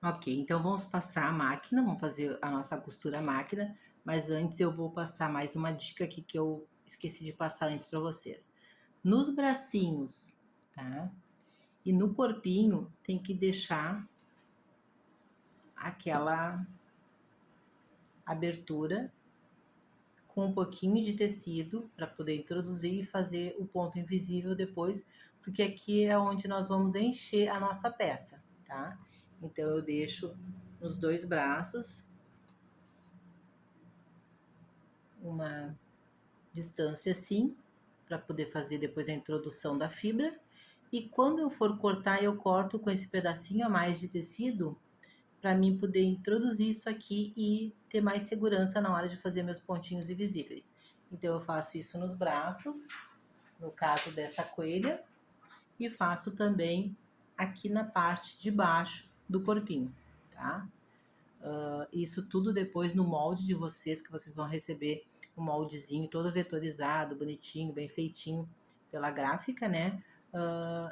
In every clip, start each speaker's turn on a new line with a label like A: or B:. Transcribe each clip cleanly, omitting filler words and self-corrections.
A: Ok, então vamos passar a máquina, vamos fazer a nossa costura à máquina, mas antes eu vou passar mais uma dica aqui que eu esqueci de passar antes para vocês. Nos bracinhos, tá? E no corpinho tem que deixar aquela abertura com um pouquinho de tecido para poder introduzir e fazer o ponto invisível depois, porque aqui é onde nós vamos encher a nossa peça, tá? Então eu deixo nos dois braços uma distância assim, para poder fazer depois a introdução da fibra. E quando eu for cortar, eu corto com esse pedacinho a mais de tecido para mim poder introduzir isso aqui e ter mais segurança na hora de fazer meus pontinhos invisíveis. Então eu faço isso nos braços, no caso dessa coelha, e faço também aqui na parte de baixo do corpinho, tá? Isso tudo depois no molde de vocês, que vocês vão receber o moldezinho todo vetorizado, bonitinho, bem feitinho pela gráfica, né?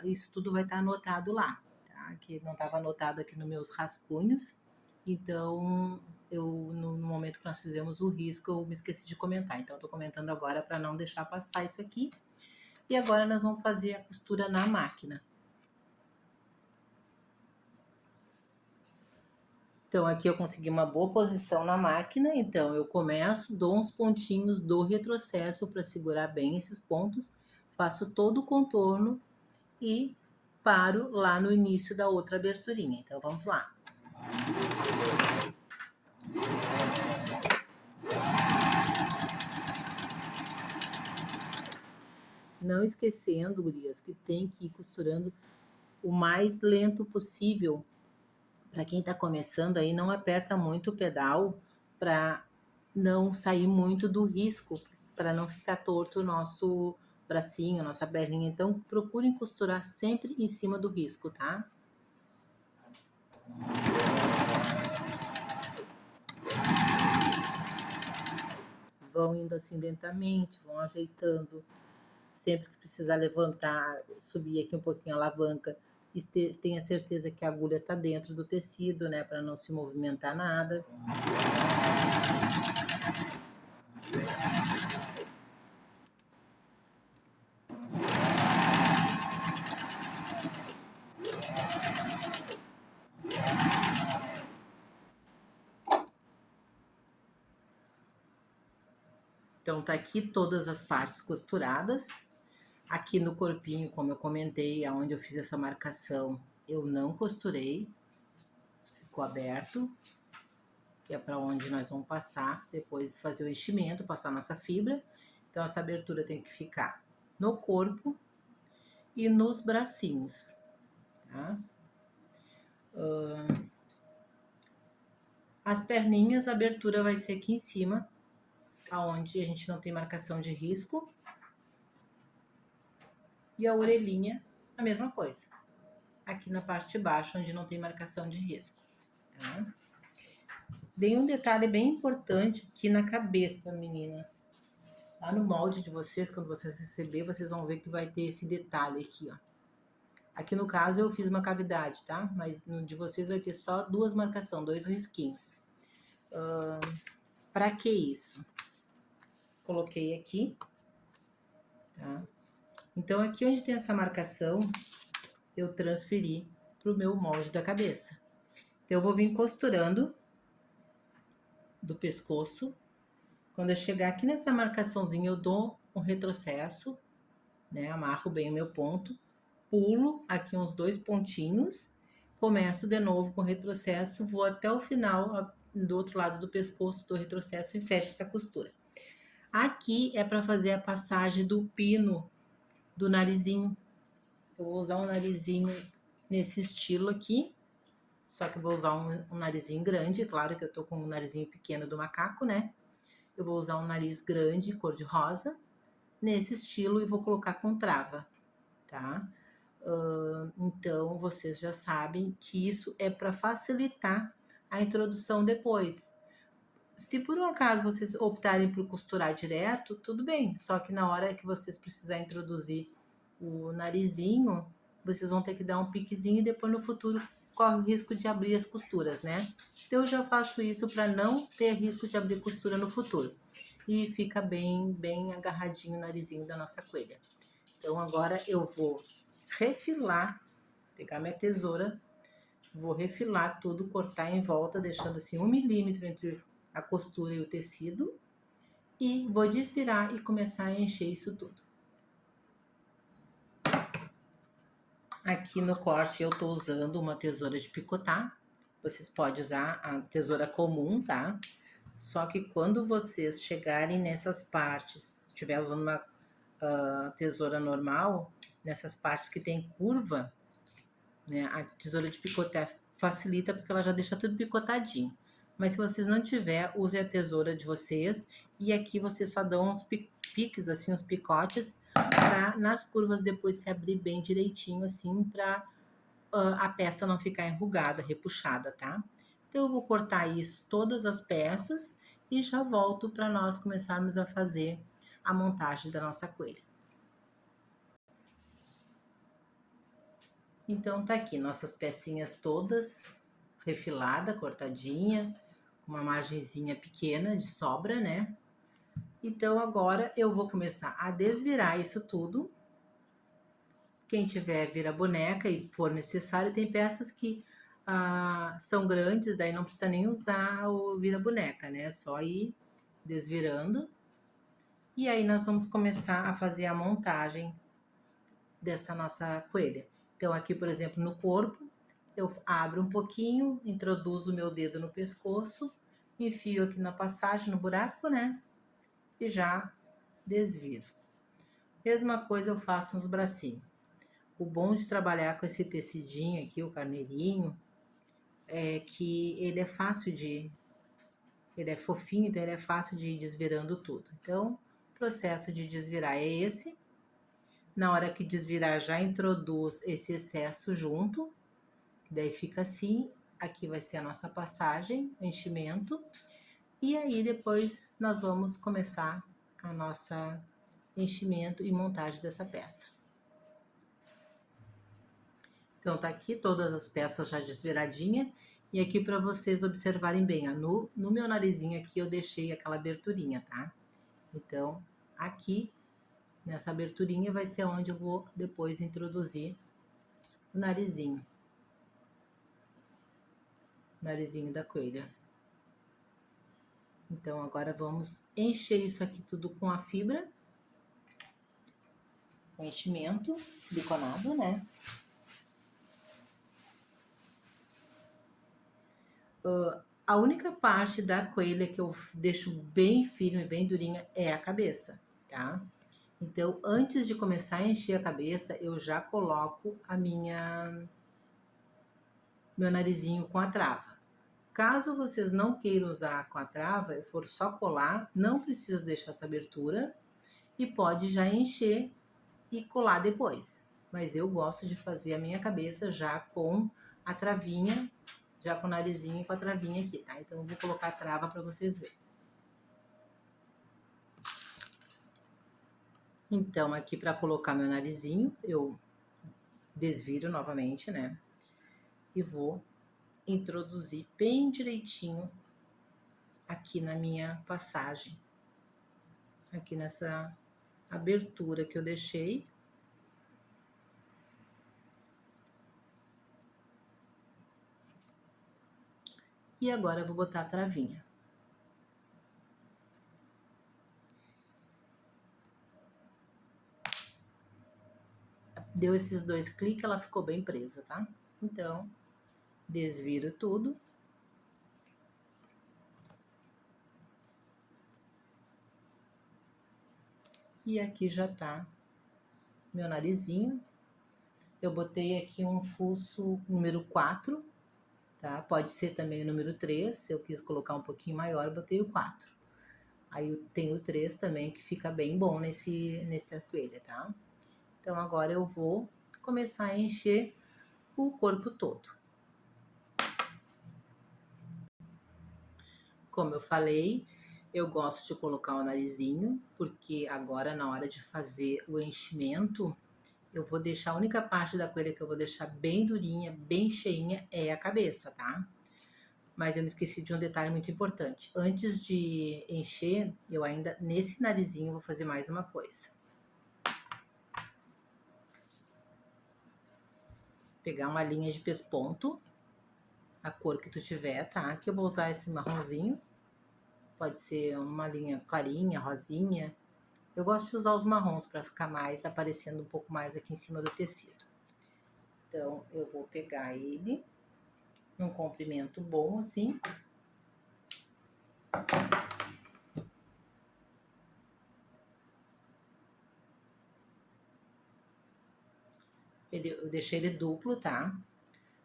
A: Isso tudo vai estar anotado lá, tá? Que não estava anotado aqui nos meus rascunhos. Então, no momento que nós fizemos o risco, eu me esqueci de comentar. Então, estou comentando agora para não deixar passar isso aqui. E agora nós vamos fazer a costura na máquina. Então, aqui eu consegui uma boa posição na máquina, então eu começo, dou uns pontinhos do retrocesso para segurar bem esses pontos, faço todo o contorno e paro lá no início da outra aberturinha. Então, vamos lá. Não esquecendo, gurias, que tem que ir costurando o mais lento possível. Para quem está começando aí, não aperta muito o pedal para não sair muito do risco, para não ficar torto o nosso bracinho, nossa perninha. Então, procurem costurar sempre em cima do risco, tá? Vão indo assim lentamente, vão ajeitando. Sempre que precisar levantar, subir aqui um pouquinho a alavanca, tenha certeza que a agulha está dentro do tecido, né? Para não se movimentar nada. Então, tá aqui todas as partes costuradas. Aqui no corpinho, como eu comentei, aonde eu fiz essa marcação, eu não costurei. Ficou aberto, que é para onde nós vamos passar, depois fazer o enchimento, passar nossa fibra. Então, essa abertura tem que ficar no corpo e nos bracinhos, tá? As perninhas, a abertura vai ser aqui em cima, aonde a gente não tem marcação de risco. E a orelhinha, a mesma coisa. Aqui na parte de baixo, onde não tem marcação de risco. Tá? Dei um detalhe bem importante aqui na cabeça, meninas. Lá no molde de vocês, quando vocês receber, vocês vão ver que vai ter esse detalhe aqui, ó. Aqui no caso eu fiz uma cavidade, tá? Mas no de vocês vai ter só duas marcações, dois risquinhos. Pra que isso? Coloquei aqui, tá? Então aqui onde tem essa marcação, eu transferi pro meu molde da cabeça. Então eu vou vir costurando do pescoço. Quando eu chegar aqui nessa marcaçãozinha, eu dou um retrocesso, né? Amarro bem o meu ponto, pulo aqui uns 2 pontinhos, começo de novo com retrocesso, vou até o final do outro lado do pescoço, do retrocesso e fecho essa costura. Aqui é para fazer a passagem do pino do narizinho. Eu vou usar um narizinho nesse estilo aqui, só que eu vou usar um narizinho grande, claro que eu tô com um narizinho pequeno do macaco, né? Eu vou usar um nariz grande, cor de rosa, nesse estilo e vou colocar com trava, tá? Então, vocês já sabem que isso é para facilitar a introdução depois. Se por um acaso vocês optarem por costurar direto, tudo bem, só que na hora que vocês precisarem introduzir o narizinho, vocês vão ter que dar um piquezinho e depois no futuro corre o risco de abrir as costuras, né? Então eu já faço isso para não ter risco de abrir costura no futuro. E fica bem agarradinho o narizinho da nossa coelha. Então agora eu vou refilar, pegar minha tesoura, vou refilar tudo, cortar em volta, deixando assim 1 milímetro entre a costura e o tecido. E vou desvirar e começar a encher isso tudo. Aqui no corte eu tô usando uma tesoura de picotar. Vocês podem usar a tesoura comum, tá? Só que quando vocês chegarem nessas partes, se estiver usando uma tesoura normal, nessas partes que tem curva, né? A tesoura de picotar facilita porque ela já deixa tudo picotadinho. Mas se vocês não tiver, use a tesoura de vocês e aqui vocês só dão uns piques, assim, uns picotes, para nas curvas depois se abrir bem direitinho, assim, para a peça não ficar enrugada, repuxada, tá? Então eu vou cortar isso, todas as peças, e já volto para nós começarmos a fazer a montagem da nossa coelha. Então tá aqui nossas pecinhas todas refilada, cortadinha, com uma margenzinha pequena de sobra, né? Então agora eu vou começar a desvirar isso tudo. Quem tiver vira boneca e for necessário, tem peças que são grandes, daí não precisa nem usar o vira boneca, né? É só ir desvirando. E aí nós vamos começar a fazer a montagem dessa nossa coelha. Então aqui, por exemplo, no corpo, eu abro um pouquinho, introduzo o meu dedo no pescoço, enfio aqui na passagem, no buraco, né? E já desviro. Mesma coisa eu faço nos bracinhos. O bom de trabalhar com esse tecidinho aqui, o carneirinho, é que ele é fácil de... Ele é fofinho, então ele é fácil de ir desvirando tudo. Então, o processo de desvirar é esse. Na hora que desvirar, já introduz esse excesso junto. Daí fica assim. Aqui vai ser a nossa passagem, enchimento. E aí, depois, nós vamos começar a nossa enchimento e montagem dessa peça. Então tá aqui todas as peças já desviradinha e aqui para vocês observarem bem, ó, no meu narizinho aqui eu deixei aquela aberturinha, tá? Então aqui nessa aberturinha vai ser onde eu vou depois introduzir o narizinho da coelha. Então agora vamos encher isso aqui tudo com a fibra, com enchimento siliconado, né? A única parte da coelha que eu deixo bem firme, bem durinha, é a cabeça, tá? Então, antes de começar a encher a cabeça, eu já coloco meu narizinho com a trava. Caso vocês não queiram usar com a trava, e for só colar, não precisa deixar essa abertura e pode já encher e colar depois. Mas eu gosto de fazer a minha cabeça já com a travinha, já com o narizinho e com a travinha aqui, tá? Então eu vou colocar a trava para vocês verem. Então aqui para colocar meu narizinho, eu desviro novamente, né? E vou introduzir bem direitinho aqui na minha passagem, aqui nessa abertura que eu deixei. E agora eu vou botar a travinha. Deu esses 2 cliques, ela ficou bem presa, tá? Então, desviro tudo. E aqui já tá meu narizinho. Eu botei aqui um fuço número 4, tá? Pode ser também o número 3, se eu quis colocar um pouquinho maior, eu botei o 4. Aí tem o 3 também, que fica bem bom nessa coelha, tá? Então agora eu vou começar a encher o corpo todo. Como eu falei, eu gosto de colocar o narizinho, porque agora na hora de fazer o enchimento, eu vou deixar, a única parte da coelha que eu vou deixar bem durinha, bem cheinha, é a cabeça, tá? Mas eu me esqueci de um detalhe muito importante. Antes de encher, eu ainda, nesse narizinho, vou fazer mais uma coisa. Pegar uma linha de pesponto, a cor que tu tiver, tá? Aqui eu vou usar esse marronzinho. Pode ser uma linha clarinha, rosinha. Eu gosto de usar os marrons para ficar mais, aparecendo um pouco mais aqui em cima do tecido. Então, eu vou pegar ele num comprimento bom, assim. Eu deixei ele duplo, tá?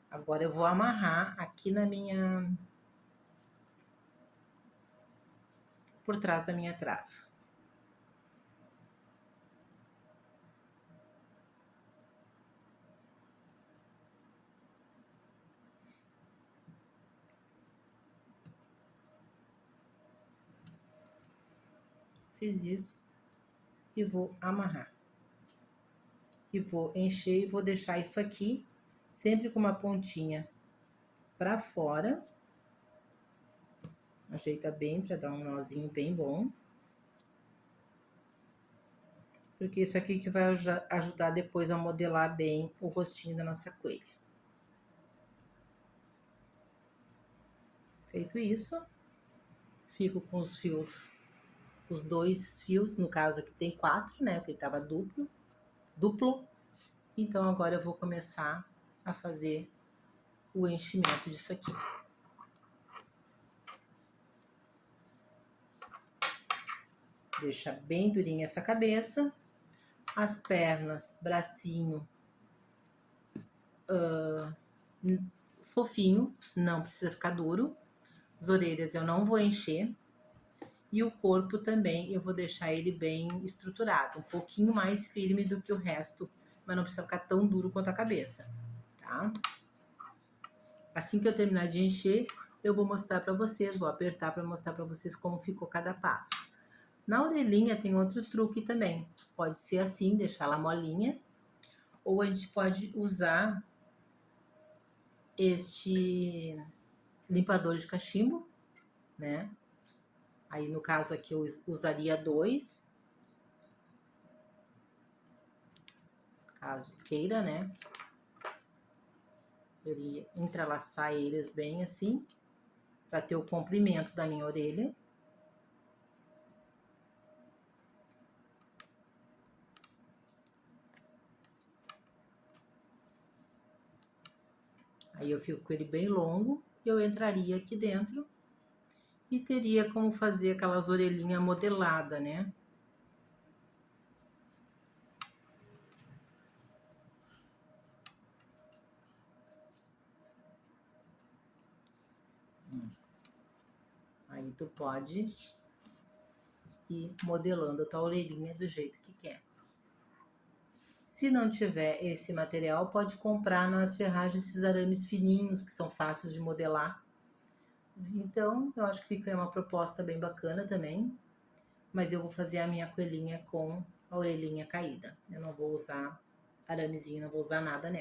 A: Agora eu vou amarrar aqui na minha... por trás da minha trava. Fiz isso e vou amarrar. E vou encher e vou deixar isso aqui sempre com uma pontinha para fora. Ajeita bem para dar um nozinho bem bom. Porque isso aqui que vai ajudar depois a modelar bem o rostinho da nossa coelha. Feito isso, fico com os fios, os 2 fios, no caso aqui tem 4, né? Porque estava duplo. Então agora eu vou começar a fazer o enchimento disso aqui. Deixa bem durinha essa cabeça. As pernas, bracinho, fofinho, não precisa ficar duro. As orelhas eu não vou encher. E o corpo também eu vou deixar ele bem estruturado, um pouquinho mais firme do que o resto, mas não precisa ficar tão duro quanto a cabeça, tá? Assim que eu terminar de encher, eu vou mostrar pra vocês, vou apertar pra mostrar pra vocês como ficou cada passo. Na orelhinha tem outro truque também, pode ser assim, deixar ela molinha, ou a gente pode usar este limpador de cachimbo, né? Aí, no caso aqui, eu usaria 2. Caso queira, né? Eu iria entrelaçar eles bem assim, para ter o comprimento da minha orelha. Aí eu fico com ele bem longo e eu entraria aqui dentro e teria como fazer aquelas orelhinhas modeladas, né? Aí tu pode ir modelando a tua orelhinha do jeito que quer. Se não tiver esse material, pode comprar nas ferragens esses arames fininhos, que são fáceis de modelar. Então, eu acho que fica uma proposta bem bacana também. Mas eu vou fazer a minha coelhinha com a orelhinha caída. Eu não vou usar aramezinho, não vou usar nada nela.